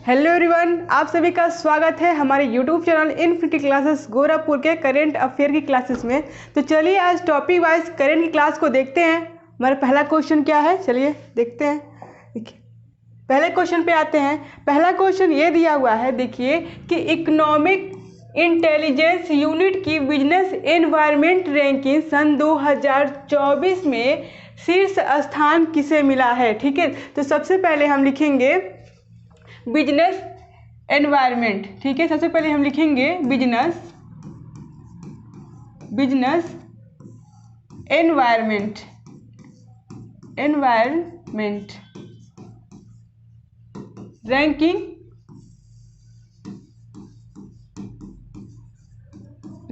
Hello everyone, आप सभी का स्वागत है हमारे YouTube channel infinity classes Gorakhpur के करेंट अफेयर की क्लासेस में। तो चलिए आज टॉपिक वाइज करेंट की क्लास को देखते हैं। हमारा पहला क्वेश्चन क्या है, चलिए देखते हैं। देखिए पहले क्वेश्चन पे आते हैं। पहला क्वेश्चन ये दिया हुआ है, देखिए कि इकोनॉमिक इंटेलिजेंस यूनिट की बिजनेस एनवायरनमेंट रैंकिंग सन 2024 में शीर्ष स्थान किसे मिला है। ठीक है, तो सबसे पहले हम लिखेंगे बिजनेस एनवायरनमेंट। ठीक है, सबसे पहले हम लिखेंगे बिजनेस एनवायरनमेंट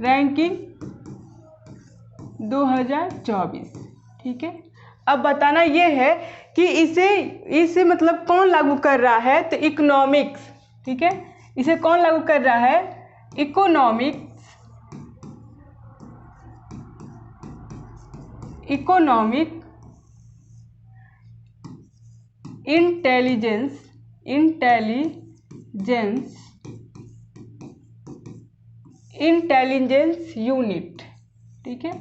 रैंकिंग 2024। ठीक है, अब बताना ये है कि इसे मतलब कौन लागू कर रहा है, तो इकोनॉमिक्स। ठीक है, इसे कौन लागू कर रहा है, इकोनॉमिक इंटेलिजेंस यूनिट। ठीक है,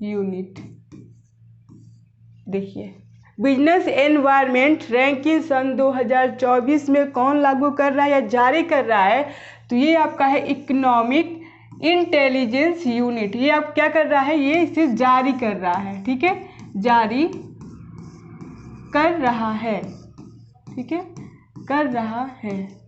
यूनिट। देखिए बिजनेस एनवायरनमेंट रैंकिंग सन 2024 में कौन लागू कर रहा है या जारी कर रहा है, तो ये आपका है इकोनॉमिक इंटेलिजेंस यूनिट। ये आप क्या कर रहा है, ये इसे जारी कर रहा है। ठीक है, जारी कर रहा है। ठीक है, कर रहा है।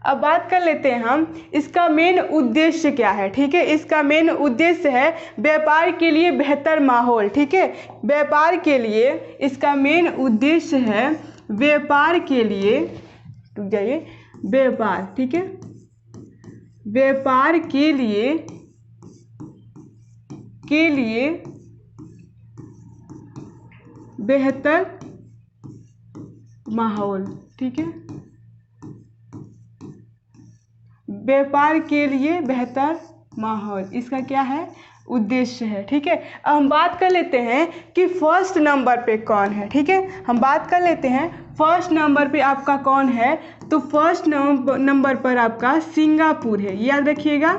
अब बात कर लेते हैं हम इसका मेन उद्देश्य क्या है। ठीक है, इसका मेन उद्देश्य है व्यापार के लिए बेहतर माहौल। ठीक है, व्यापार के लिए इसका मेन उद्देश्य है व्यापार के लिए, रुक जाइए, व्यापार। ठीक है, व्यापार के लिए बेहतर माहौल। ठीक है, व्यापार के लिए बेहतर माहौल, इसका क्या है, उद्देश्य है। ठीक है, अब हम बात कर लेते हैं कि फर्स्ट नंबर पे कौन है। ठीक है, हम बात कर लेते हैं फर्स्ट नंबर पे आपका कौन है, तो फर्स्ट नंबर पर आपका सिंगापुर है। याद रखिएगा,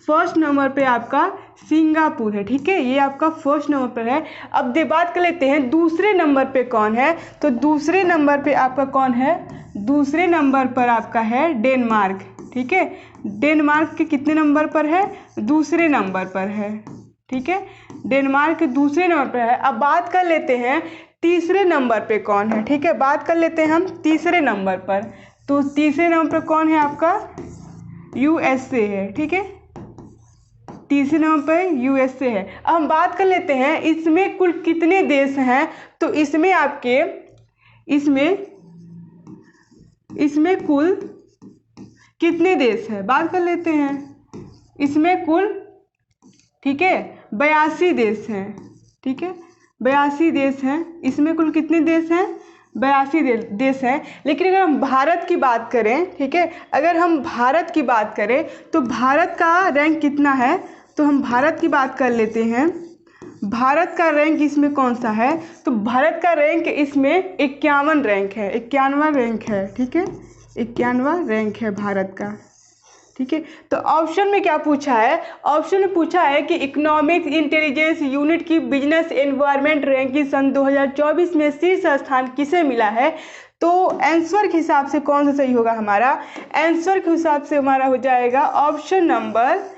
फर्स्ट नंबर पे आपका सिंगापुर है। ठीक है, ये आपका फर्स्ट नंबर पर है। अब बात कर लेते हैं दूसरे नंबर पे कौन है, तो दूसरे नंबर पे आपका कौन है, दूसरे नंबर पर आपका है डेनमार्क। ठीक है, डेनमार्क के कितने नंबर पर है, दूसरे नंबर पर है। ठीक है, डेनमार्क के दूसरे नंबर पर है। अब बात कर लेते हैं तीसरे नंबर पे कौन है। ठीक है, बात कर लेते हैं हम तीसरे नंबर पर, तो तीसरे नंबर पर कौन है आपका, यूएसए है। ठीक है, तीसरे नंबर पर यूएसए है। अब हम बात कर लेते हैं इसमें कुल कितने देश हैं, तो इसमें आपके इसमें कुल कितने देश है, बात कर लेते हैं। इसमें कुल, ठीक है, 82 देश हैं। ठीक है, 82 देश हैं। इसमें कुल कितने देश हैं, 82 देश हैं। लेकिन अगर हम भारत की बात करें, ठीक है, अगर हम भारत की बात करें तो भारत का रैंक कितना है, तो हम भारत की बात कर लेते हैं। भारत का रैंक इसमें कौन सा है, तो भारत का रैंक इसमें 51 रैंक है, 51वां रैंक है। ठीक है, 51वां रैंक है भारत का। ठीक है, तो ऑप्शन में क्या पूछा है, ऑप्शन में पूछा है कि इकोनॉमिक इंटेलिजेंस यूनिट की बिजनेस एनवायरनमेंट रैंकिंग सन 2024 में शीर्ष स्थान किसे मिला है। तो आंसर के हिसाब से कौन सा सही होगा, हमारा आंसर के हिसाब से हमारा हो जाएगा ऑप्शन नंबर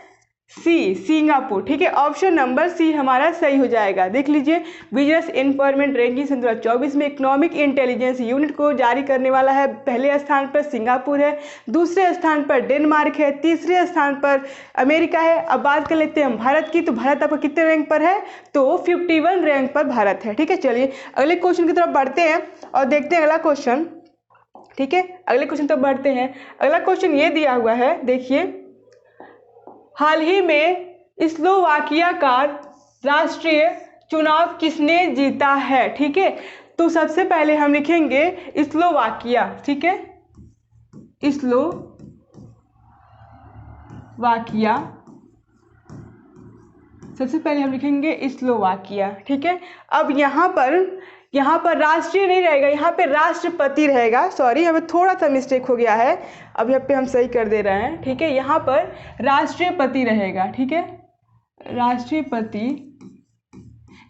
सी, सिंगापुर। ठीक है, ऑप्शन नंबर सी हमारा सही हो जाएगा। देख लीजिए, बिजनेस एनवायरनमेंट रैंकिंग सन 2024 में इकोनॉमिक इंटेलिजेंस यूनिट को जारी करने वाला है पहले स्थान पर सिंगापुर है, दूसरे स्थान पर डेनमार्क है, तीसरे स्थान पर अमेरिका है। अब बात कर लेते हैं हम भारत की, तो भारत आपका कितने रैंक पर है, तो 51 रैंक पर भारत है। ठीक है, चलिए अगले क्वेश्चन की तरफ बढ़ते हैं और देखते हैं अगला क्वेश्चन। ठीक है, अगले क्वेश्चन तक बढ़ते हैं। अगला क्वेश्चन ये दिया हुआ है, देखिए, हाल ही में स्लोवाकिया का राष्ट्रीय चुनाव किसने जीता है। ठीक है, तो सबसे पहले हम लिखेंगे स्लोवाकिया। ठीक है, स्लोवाकिया, सबसे पहले हम लिखेंगे स्लोवाकिया। ठीक है, अब यहाँ यहाँ पर राष्ट्रीय नहीं रहेगा, यहाँ पे राष्ट्रपति रहेगा। सॉरी, हमें थोड़ा सा मिस्टेक हो गया है, अब यहाँ पे हम सही कर दे रहे हैं। ठीक है, यहाँ पर राष्ट्रपति रहेगा। ठीक है, राष्ट्रपति,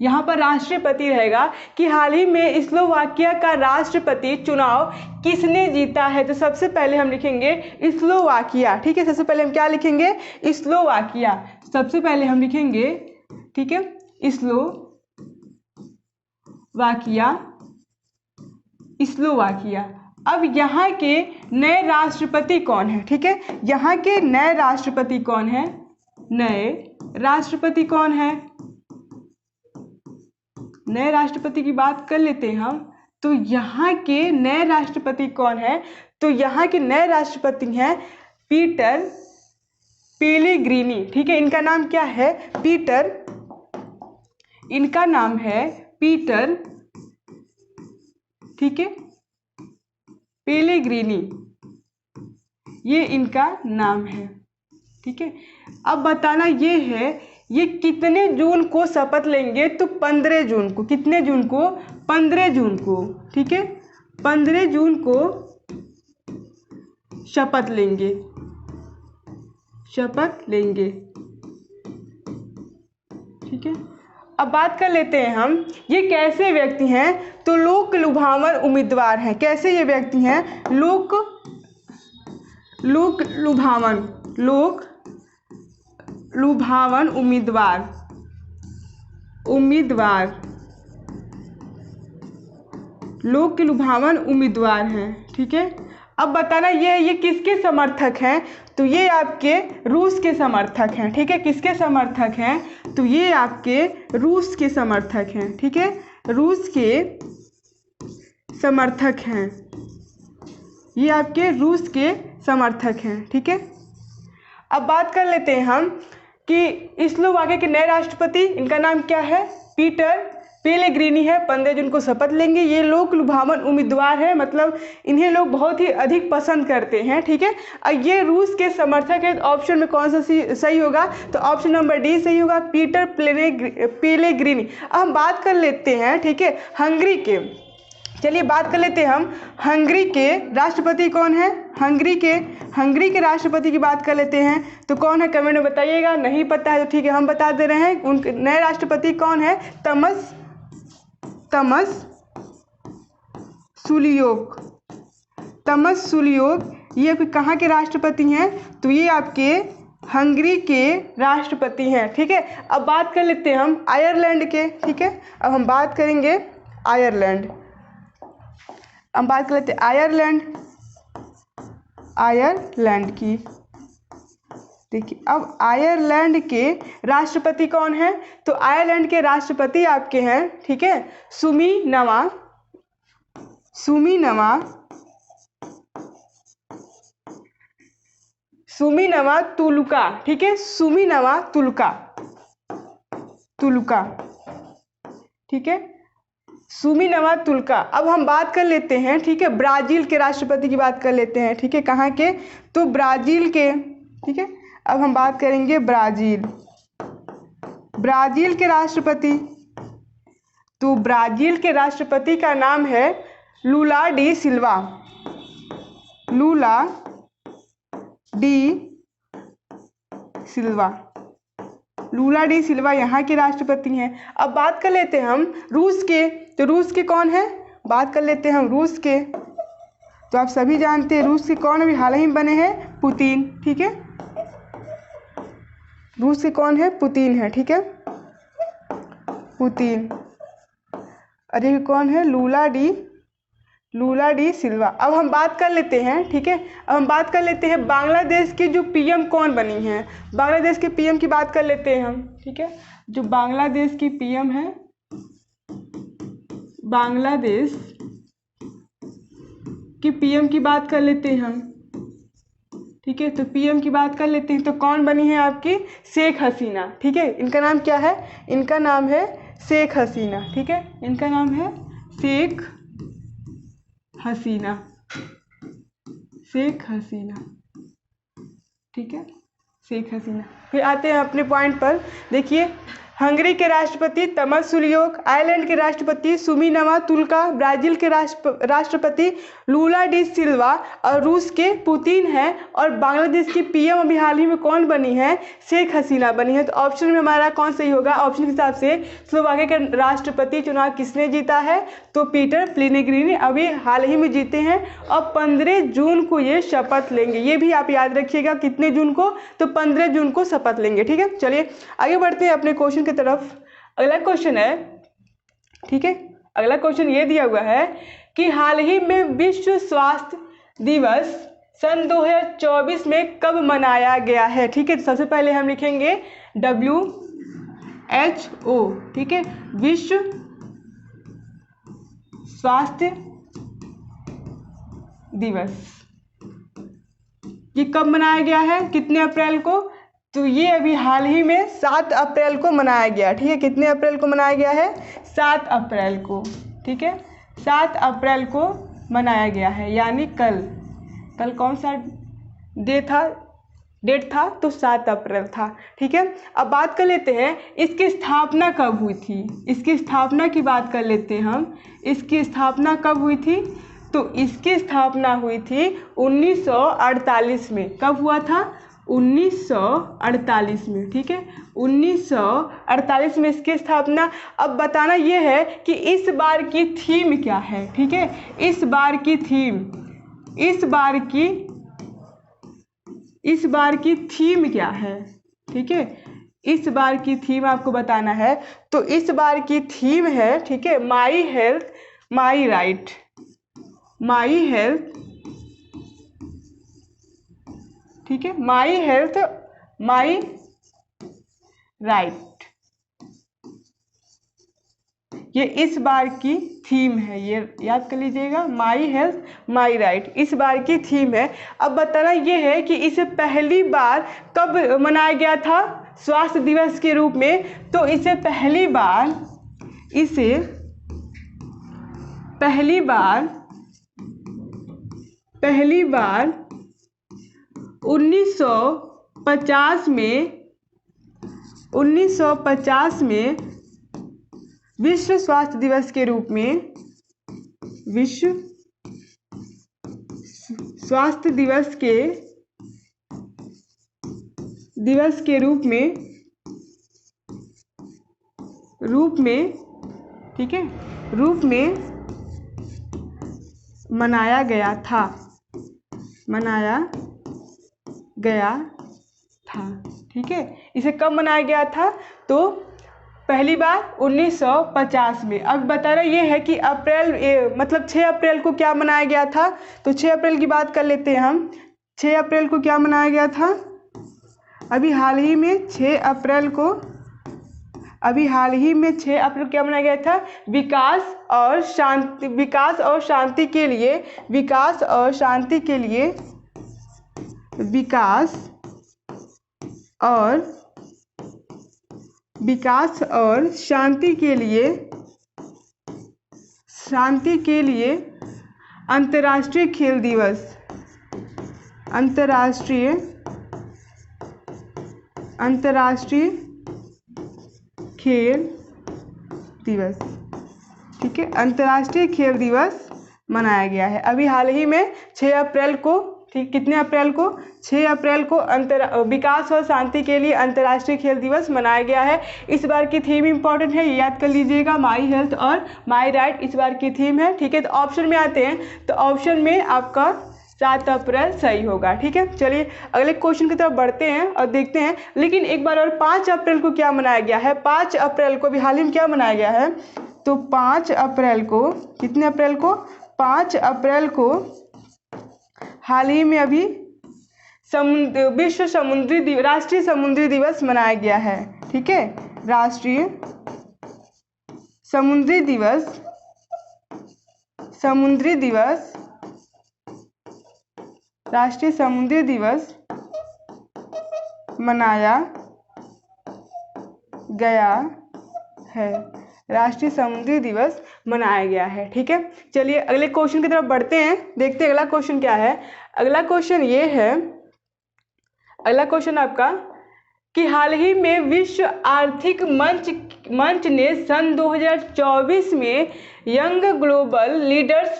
यहाँ पर राष्ट्रपति रहेगा कि हाल ही में स्लोवाकिया का राष्ट्रपति चुनाव किसने जीता है। तो सबसे पहले हम लिखेंगे स्लोवाकिया। ठीक है, सबसे पहले हम क्या लिखेंगे, स्लोवाकिया। सबसे पहले हम लिखेंगे, ठीक है, स्लोवाकिया, स्लोवाकिया। अब यहाँ के नए राष्ट्रपति कौन है। ठीक है, यहाँ के नए राष्ट्रपति कौन है, नए राष्ट्रपति कौन है, नए राष्ट्रपति की बात कर लेते हैं हम। तो यहाँ के नए राष्ट्रपति कौन है, तो यहाँ के नए राष्ट्रपति हैं पीटर पेलेग्रिनी। ठीक है, इनका नाम क्या है, पीटर, इनका नाम है पीटर, ठीक है, पेलेग्रिनी, ये इनका नाम है। ठीक है, अब बताना ये है ये कितने जून को शपथ लेंगे, तो 15 जून को। कितने जून को, 15 जून को। ठीक है, 15 जून को शपथ लेंगे, शपथ लेंगे। ठीक है, अब बात कर लेते हैं हम ये कैसे व्यक्ति हैं, तो लोक लुभावन उम्मीदवार हैं। कैसे ये व्यक्ति हैं, लोक लुभावन, लोक लुभावन उम्मीदवार, उम्मीदवार, लोक लुभावन उम्मीदवार हैं। ठीक है, अब बताना ये किसके समर्थक हैं, तो ये आपके रूस के समर्थक हैं। ठीक है, किसके समर्थक हैं, तो ये आपके रूस के समर्थक हैं। ठीक है, रूस के समर्थक हैं, ये आपके रूस के समर्थक हैं। ठीक है, अब बात कर लेते हैं हम कि स्लोवाकिया के नए राष्ट्रपति, इनका नाम क्या है, पीटर पेलेग्रिनी है। 15 जून को शपथ लेंगे। ये लोक लुभावन उम्मीदवार है, मतलब इन्हें लोग बहुत ही अधिक पसंद करते हैं। ठीक है, ये रूस के समर्थक है। ऑप्शन में कौन सा सही होगा, तो ऑप्शन नंबर डी सही होगा, पीटर पेलेग्रिनी। अब हम बात कर लेते हैं, ठीक है, हंगरी के। चलिए बात कर लेते हैं हम हंगरी के राष्ट्रपति कौन है, हंगरी के राष्ट्रपति की बात कर लेते हैं। तो कौन है, कमेंट में बताइएगा। नहीं पता है तो ठीक है, हम बता दे रहे हैं। उनके नए राष्ट्रपति कौन है, तमस सुलियोक। ये कहाँ के राष्ट्रपति हैं, तो ये आपके हंगरी के राष्ट्रपति हैं। ठीक है, अब बात कर लेते हैं हम आयरलैंड के। ठीक है, अब हम बात करेंगे आयरलैंड, हम बात कर लेते हैं आयरलैंड की। देखिए, अब आयरलैंड के राष्ट्रपति कौन है, तो आयरलैंड के राष्ट्रपति आपके हैं, ठीक है, सुमीनवा तुलुका। ठीक है, सुमीनवा तुलुका, ठीक है, सुमीनवा तुलुका। अब हम बात कर लेते हैं, ठीक है, ब्राज़ील के राष्ट्रपति की बात कर लेते हैं। ठीक है, कहाँ के, तो ब्राज़ील के। ठीक है, अब हम बात करेंगे ब्राज़ील के राष्ट्रपति। तो ब्राज़ील के राष्ट्रपति का नाम है लूला डी सिल्वा यहाँ के राष्ट्रपति हैं। अब बात कर लेते हैं हम रूस के। तो रूस के कौन है, बात कर लेते हैं हम रूस के। तो आप सभी जानते हैं रूस के कौन अभी हाल ही में बने हैं, पुतिन। ठीक है, रूस के कौन है, पुतिन है। ठीक है, पुतिन। अरे कौन है, लूला डी सिल्वा। अब हम बात कर लेते हैं, ठीक है, अब हम बात कर लेते हैं बांग्लादेश की जो पीएम कौन बनी है। बांग्लादेश के पीएम की बात कर लेते हैं हम। ठीक है, जो बांग्लादेश की पीएम है, बांग्लादेश की पीएम की बात कर लेते हैं हम। ठीक है, तो पीएम की बात कर लेते हैं। तो कौन बनी है आपकी, शेख हसीना। ठीक है, इनका नाम क्या है, इनका नाम है शेख हसीना। ठीक है, इनका नाम है शेख हसीना। ठीक है, शेख हसीना। फिर आते हैं अपने पॉइंट पर। देखिए, हंगरी के राष्ट्रपति तमस सुलियोक, आयरलैंड के राष्ट्रपति सुमिनवा तुल्का, ब्राजील के राष्ट्रपति लूला डी सिल्वा और रूस के पुतिन है। और बांग्लादेश की पीएम अभी हाल ही में कौन बनी है? शेख हसीना बनी है। तो ऑप्शन में हमारा कौन सही होगा? ऑप्शन के हिसाब से स्लोवाकिया के राष्ट्रपति चुनाव किसने जीता है? तो पीटर पेलेग्रिनी अभी हाल ही में जीते हैं और 15 जून को ये शपथ लेंगे। ये भी आप याद रखिएगा, कितने जून को? तो 15 जून को शपथ लेंगे। ठीक है, चलिए आगे बढ़ते हैं अपने क्वेश्चन की तरफ। अगला क्वेश्चन है, ठीक है, अगला क्वेश्चन ये दिया हुआ है कि हाल ही में विश्व स्वास्थ्य दिवस सन 2024 में कब मनाया गया है? ठीक है, तो सबसे पहले हम लिखेंगे WHO, ठीक है, विश्व स्वास्थ्य दिवस। ये कब मनाया गया है? कितने अप्रैल को? तो ये अभी हाल ही में 7 अप्रैल को मनाया गया। ठीक है, कितने अप्रैल को मनाया गया है? 7 अप्रैल को। ठीक है, 7 अप्रैल को मनाया गया है, यानी कल कौन सा डेट था? तो 7 अप्रैल था। ठीक है, अब बात कर लेते हैं इसकी स्थापना कब हुई थी। इसकी स्थापना की बात कर लेते हैं हम। इसकी स्थापना कब हुई थी? तो इसकी स्थापना हुई थी 1948 में। कब हुआ था? 1948 में। ठीक है, 1948 में इसकी स्थापना। अब बताना ये है कि इस बार की थीम क्या है। ठीक है, इस बार की थीम क्या है? ठीक है, इस बार की थीम आपको बताना है। तो इस बार की थीम है, ठीक है, my health my right. My health, ठीक है, माई हेल्थ माई राइट, ये इस बार की थीम है। ये याद कर लीजिएगा, माई हेल्थ माई राइट इस बार की थीम है। अब बताना ये है कि इसे पहली बार कब मनाया गया था स्वास्थ्य दिवस के रूप में? तो इसे पहली बार 1950 में विश्व स्वास्थ्य दिवस के रूप में, विश्व स्वास्थ्य दिवस के रूप में, ठीक है, रूप में मनाया गया था। ठीक है, इसे कब मनाया गया था? तो पहली बार 1950 में। अब बताना ये है कि मतलब 6 अप्रैल को क्या मनाया गया था? तो 6 अप्रैल की बात कर लेते हैं हम। 6 अप्रैल को क्या मनाया गया था? अभी हाल ही में 6 अप्रैल को क्या मनाया गया था? विकास और शांति के लिए अंतर्राष्ट्रीय खेल दिवस, ठीक है, अंतर्राष्ट्रीय खेल दिवस मनाया गया है। अभी हाल ही में 6 अप्रैल को, ठीक, कितने अप्रैल को? 6 अप्रैल को विकास और शांति के लिए अंतर्राष्ट्रीय खेल दिवस मनाया गया है। इस बार की थीम इंपॉर्टेंट है, ये याद कर लीजिएगा, माई हेल्थ और माई राइट इस बार की थीम है। ठीक है, तो ऑप्शन में आते हैं, तो ऑप्शन में आपका 7 अप्रैल सही होगा। ठीक है, चलिए अगले क्वेश्चन की तरफ बढ़ते हैं और देखते हैं। लेकिन एक बार और 5 अप्रैल को क्या मनाया गया है? 5 अप्रैल को भी हाल ही में क्या मनाया गया है? तो 5 अप्रैल को, कितने अप्रैल को? 5 अप्रैल को हाल ही में अभी राष्ट्रीय समुद्री दिवस मनाया गया है। ठीक है, राष्ट्रीय समुद्री दिवस मनाया गया है। राष्ट्रीय समुद्री दिवस मनाया गया है। ठीक है, चलिए अगले क्वेश्चन की तरफ बढ़ते हैं, देखते हैं अगला क्वेश्चन क्या है। अगला क्वेश्चन ये है, अगला क्वेश्चन आपका कि हाल ही में विश्व आर्थिक मंच ने सन 2024 में यंग ग्लोबल लीडर्स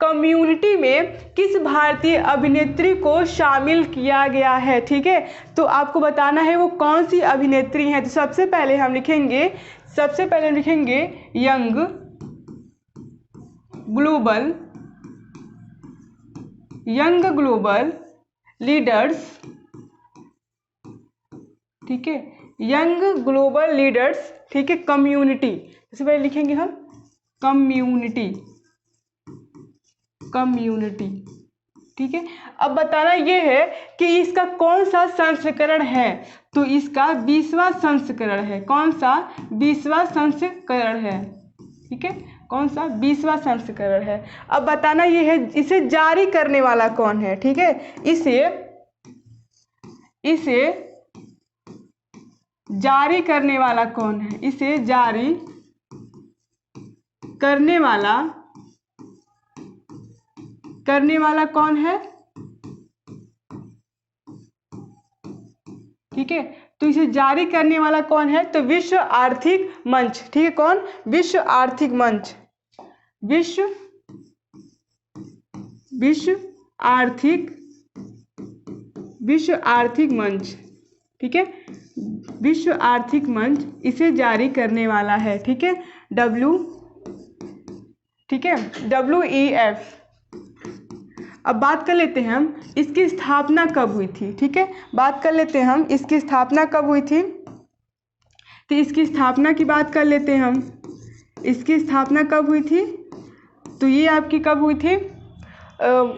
कम्युनिटी में किस भारतीय अभिनेत्री को शामिल किया गया है? ठीक है, तो आपको बताना है वो कौन सी अभिनेत्री हैं। तो सबसे पहले हम लिखेंगे यंग ग्लोबल लीडर्स, ठीक है, यंग ग्लोबल लीडर्स, ठीक है, कम्युनिटी। सबसे पहले लिखेंगे हम कम्युनिटी, ठीक है। अब बताना ये है कि इसका कौन सा संस्करण है, तो इसका 20वां संस्करण है। कौन सा? 20वां संस्करण है, ठीक है, कौन सा? 20वां संस्करण है। अब बताना ये है इसे जारी करने वाला कौन है, ठीक है, इसे जारी करने वाला कौन है, इसे जारी करने वाला कौन है, ठीक है, तो इसे जारी करने वाला कौन है? तो विश्व आर्थिक मंच, ठीक है, कौन? विश्व आर्थिक मंच, विश्व आर्थिक मंच, ठीक है, विश्व आर्थिक मंच इसे जारी करने वाला है, ठीक है, WEF। अब बात कर लेते हैं हम इसकी स्थापना कब हुई थी, ठीक है, बात कर लेते हैं हम इसकी स्थापना कब हुई थी। तो इसकी स्थापना की बात कर लेते हैं हम, इसकी स्थापना कब हुई थी, तो ये आपकी कब हुई थी?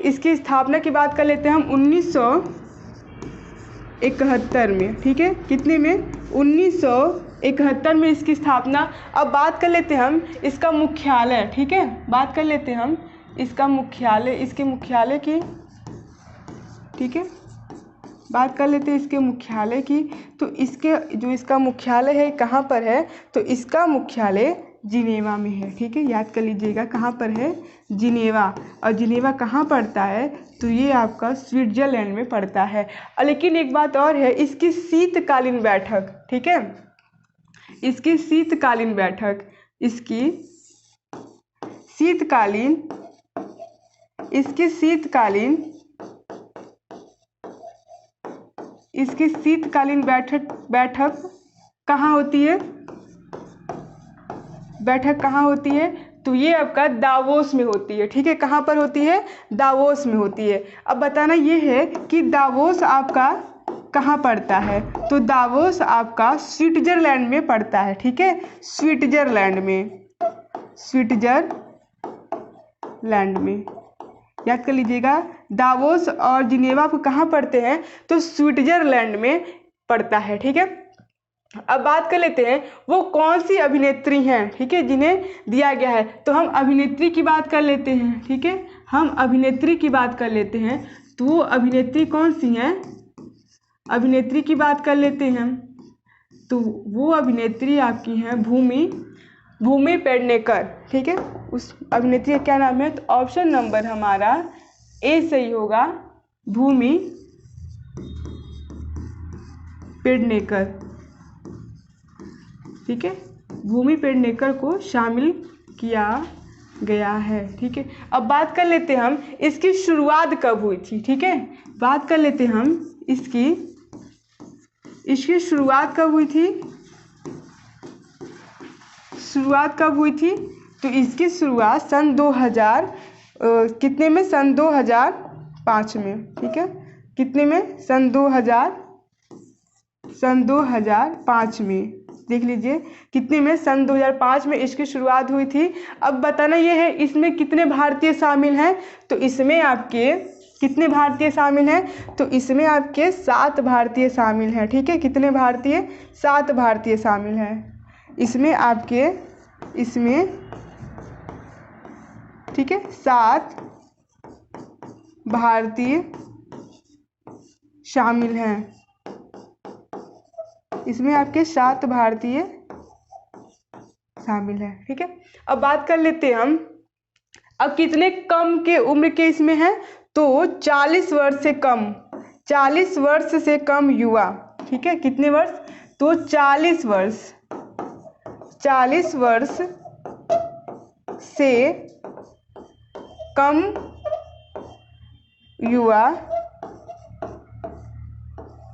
इसकी स्थापना की बात कर लेते हैं हम 1971 में, ठीक है, कितने में? 1971 में इसकी स्थापना। अब बात कर लेते हैं हम इसका मुख्यालय, ठीक है, बात कर लेते हैं हम इसका मुख्यालय, इसके मुख्यालय की, ठीक है, बात कर लेते हैं इसके मुख्यालय की। तो इसका मुख्यालय है कहाँ पर है? तो इसका मुख्यालय जिनेवा में है, ठीक है, याद कर लीजिएगा कहाँ पर है? जिनेवा। और जिनेवा कहाँ पड़ता है? तो ये आपका स्विट्जरलैंड में पड़ता है। लेकिन एक बात और है, इसकी शीतकालीन बैठक, ठीक है, इसकी शीतकालीन बैठक कहाँ होती है? बैठक कहाँ होती है? तो ये आपका दावोस में होती है, ठीक है, कहाँ पर होती है? दावोस में होती है। अब बताना ये है कि दावोस आपका कहाँ पड़ता है? तो दावोस आपका स्विट्जरलैंड में पड़ता है, ठीक है, स्विट्जरलैंड में याद कर लीजिएगा। दावोस और जिनेवा को कहाँ पड़ते हैं? तो स्विट्जरलैंड में पड़ता है, ठीक है। अब बात कर लेते हैं वो कौन सी अभिनेत्री हैं, ठीक है, जिन्हें दिया गया है। तो हम अभिनेत्री की बात कर लेते हैं, ठीक है, हम अभिनेत्री की बात कर लेते हैं। तो वो अभिनेत्री कौन सी हैं? अभिनेत्री की बात कर लेते हैं। तो वो अभिनेत्री आपकी हैं भूमि पेडनेकर, ठीक है, उस अभिनेत्री का क्या नाम है? तो ऑप्शन नंबर हमारा ए सही होगा, भूमि पेडनेकर, ठीक है, भूमि पेडनेकर को शामिल किया गया है, ठीक है। अब बात कर लेते हैं हम इसकी शुरुआत कब हुई थी, ठीक है, बात कर लेते हैं हम इसकी शुरुआत कब हुई थी? शुरुआत कब हुई थी? तो इसकी शुरुआत सन 2000 कितने में? सन 2005 में, ठीक है, कितने में? सन 2005 में, देख लीजिए कितने में? सन 2005 में इसकी शुरुआत हुई थी। अब बताना ये है इसमें कितने भारतीय शामिल हैं? तो इसमें आपके कितने भारतीय शामिल हैं? तो इसमें आपके 7 भारतीय शामिल हैं, ठीक है, कितने भारतीय? 7 भारतीय शामिल हैं इसमें आपके, ठीक है, 7 भारतीय शामिल हैं इसमें, आपके 7 भारतीय शामिल हैं, ठीक है। अब बात कर लेते हैं हम अब कितने कम के उम्र के इसमें हैं? तो 40 वर्ष से कम युवा, ठीक है, कितने वर्ष? तो 40 वर्ष, 40 वर्ष से कम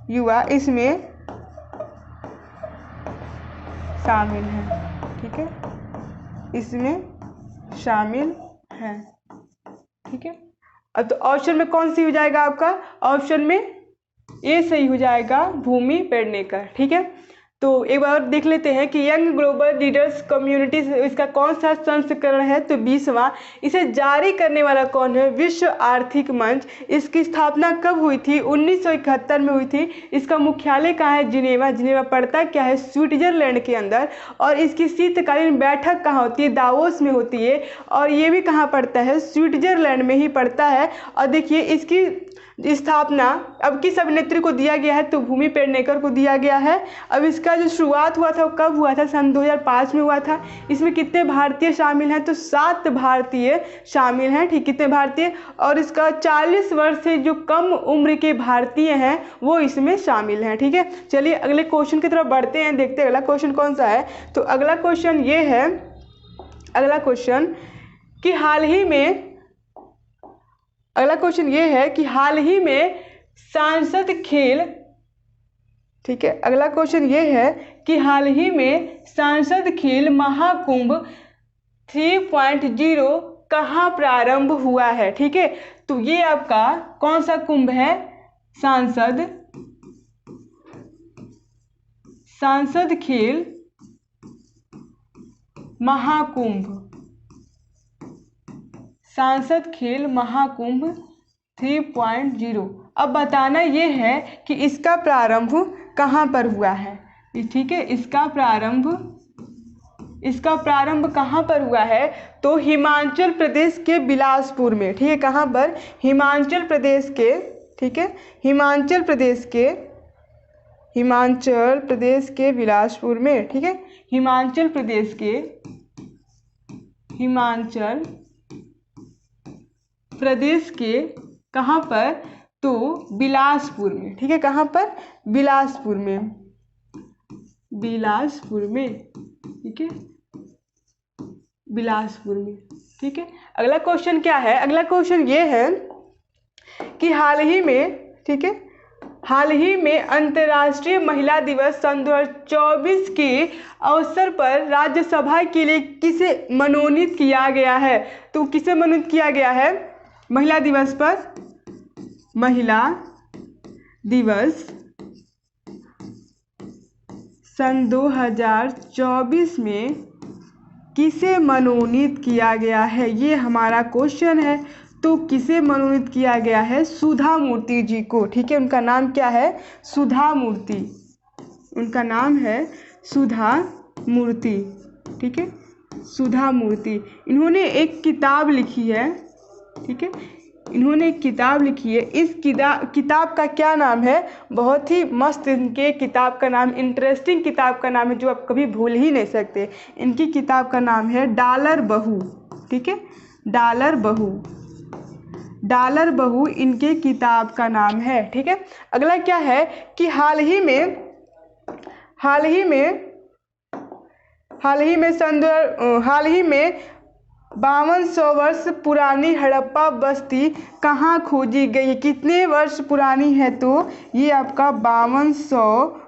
युवा इसमें शामिल हैं, ठीक है, इसमें शामिल हैं, ठीक है। अब तो ऑप्शन में कौन सी हो जाएगा आपका? ऑप्शन में ए सही हो जाएगा, भूमि पेडनेकर, ठीक है। तो एक बार देख लेते हैं कि यंग ग्लोबल लीडर्स कम्युनिटी इसका कौन सा संस्करण है? तो 20वां। इसे जारी करने वाला कौन है? विश्व आर्थिक मंच। इसकी स्थापना कब हुई थी? 1971 में हुई थी। इसका मुख्यालय कहाँ है? जिनेवा। जिनेवा पड़ता क्या है? स्विट्जरलैंड के अंदर। और इसकी शीतकालीन बैठक कहाँ होती है? दावोस में होती है। और ये भी कहाँ पड़ता है? स्विट्जरलैंड में ही पड़ता है। और देखिए इसकी स्थापना अब किस अभिनेत्री को दिया गया है? तो भूमि पेडनेकर को दिया गया है। अब इसका जो शुरुआत हुआ था वो कब हुआ था? सन 2005 में हुआ था। इसमें कितने भारतीय शामिल हैं? तो 7 भारतीय शामिल हैं, ठीक, कितने भारतीय? और इसका 40 वर्ष से जो कम उम्र के भारतीय हैं वो इसमें शामिल हैं, ठीक है। चलिए अगले क्वेश्चन की तरफ बढ़ते हैं, देखते हैं अगला क्वेश्चन कौन सा है। तो अगला क्वेश्चन ये है, अगला क्वेश्चन कि हाल ही में सांसद खेल, ठीक है, अगला क्वेश्चन ये है कि हाल ही में सांसद खेल महाकुंभ 3.0 कहाँ प्रारंभ हुआ है? ठीक है, तो ये आपका कौन सा कुंभ है? सांसद खेल महाकुंभ, सांसद खेल महाकुंभ 3.0। अब बताना ये है कि इसका प्रारंभ कहाँ पर हुआ है, ठीक है। इसका प्रारंभ कहाँ पर हुआ है? तो हिमाचल प्रदेश के बिलासपुर में, ठीक है। कहाँ पर? हिमाचल प्रदेश के, ठीक है, हिमाचल प्रदेश के बिलासपुर में, ठीक है। हिमाचल प्रदेश के कहाँ पर? तो बिलासपुर में, ठीक है। कहाँ पर? बिलासपुर में, ठीक है, बिलासपुर में, ठीक है। अगला क्वेश्चन क्या है? अगला क्वेश्चन ये है कि हाल ही में, ठीक है, हाल ही में अंतर्राष्ट्रीय महिला दिवस सन 2024 के अवसर पर राज्यसभा के लिए किसे मनोनीत किया गया है? तो किसे मनोनीत किया गया है महिला दिवस पर? महिला दिवस सन 2024 में किसे मनोनीत किया गया है, ये हमारा क्वेश्चन है। तो किसे मनोनीत किया गया है? सुधा मूर्ति जी को, ठीक है। उनका नाम क्या है? सुधा मूर्ति, उनका नाम है सुधा मूर्ति, ठीक है, सुधा मूर्ति। इन्होंने एक किताब लिखी है, ठीक है, इन्होंने एक किताब लिखी है। इस किताब का क्या नाम है? बहुत ही मस्त इनके किताब का नाम, इंटरेस्टिंग किताब का नाम है जो आप कभी भूल ही नहीं सकते। इनकी किताब का नाम है डॉलर बहू, ठीक है, डॉलर बहू इनके किताब का नाम है, ठीक है। अगला क्या है कि हाल ही में 5200 वर्ष पुरानी हड़प्पा बस्ती कहाँ खोजी गई? कितने वर्ष पुरानी है? तो ये आपका 5200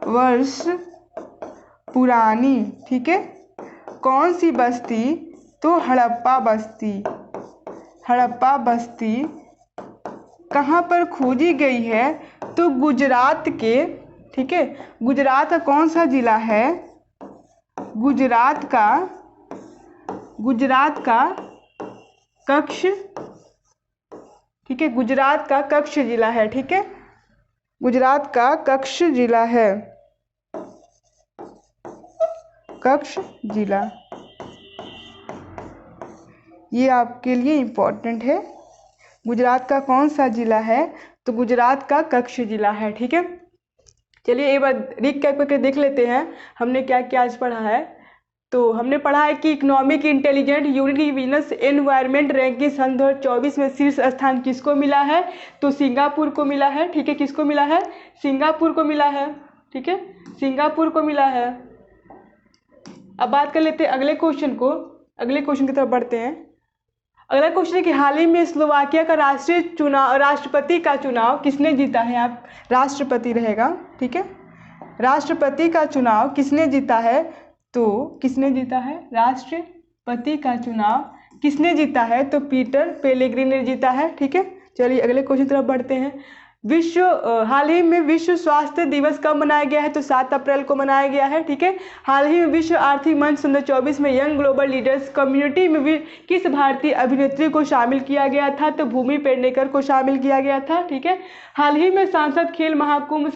वर्ष पुरानी, ठीक है। कौन सी बस्ती? तो हड़प्पा बस्ती कहाँ पर खोजी गई है? तो गुजरात के, ठीक है, गुजरात का कौन सा जिला है? गुजरात का कच्छ, ठीक है, गुजरात का कच्छ जिला है, ठीक है, गुजरात का कच्छ जिला है, कच्छ जिला, ये आपके लिए इम्पोर्टेंट है। गुजरात का कौन सा जिला है? तो गुजरात का कच्छ जिला है, ठीक है। चलिए एक बार रिकैप करके देख लेते हैं हमने क्या क्या आज पढ़ा है। तो हमने पढ़ा है कि economic intelligent unit business environment ranking सन 2024 में शीर्ष स्थान किसको मिला है? तो सिंगापुर को मिला है, ठीक है। किसको मिला है? सिंगापुर को मिला है। ठीक है, सिंगापुर को मिला है। अब बात कर लेते हैं अगले क्वेश्चन को, अगले क्वेश्चन की तरफ बढ़ते हैं। अगला क्वेश्चन है कि हाल ही में स्लोवाकिया का राष्ट्रपति का चुनाव किसने जीता है। आप राष्ट्रपति रहेगा, ठीक है, राष्ट्रपति का चुनाव किसने जीता है, तो किसने जीता है राष्ट्रपति का चुनाव किसने जीता है, तो पीटर पेलेग्रिनी ने जीता है। ठीक है, चलिए अगले क्वेश्चन की तरफ बढ़ते हैं। हाल ही में विश्व स्वास्थ्य दिवस कब मनाया गया है, तो 7 अप्रैल को मनाया गया है। ठीक है, हाल ही में विश्व आर्थिक मंच 2024 में यंग ग्लोबल लीडर्स कम्युनिटी में भी किस भारतीय अभिनेत्री को शामिल किया गया था, तो भूमि पेडनेकर को शामिल किया गया था। ठीक है, हाल ही में सांसद खेल महाकुंभ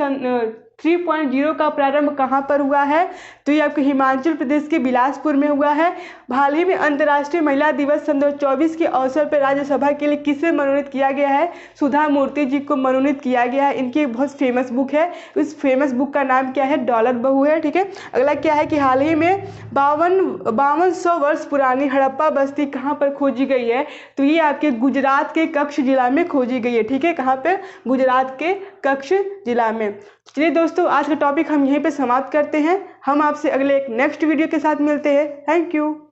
3.0 का प्रारंभ कहाँ पर हुआ है, तो ये आपके हिमाचल प्रदेश के बिलासपुर में हुआ है। हाल ही में अंतर्राष्ट्रीय महिला दिवस 2024 के अवसर पर राज्यसभा के लिए किसे मनोनीत किया गया है, सुधा मूर्ति जी को मनोनीत किया गया है। इनकी एक बहुत फेमस बुक है, उस फेमस बुक का नाम क्या है, डॉलर बहू है। ठीक है, अगला क्या है कि हाल ही में 5200 वर्ष पुरानी हड़प्पा बस्ती कहाँ पर खोजी गई है, तो ये आपके गुजरात के कच्छ जिला में खोजी गई है। ठीक है, कहाँ पे, गुजरात के कच्छ जिला में। चलिए दोस्तों, आज का टॉपिक हम यहीं पे समाप्त करते हैं। हम आपसे अगले एक नेक्स्ट वीडियो के साथ मिलते हैं। Thank you.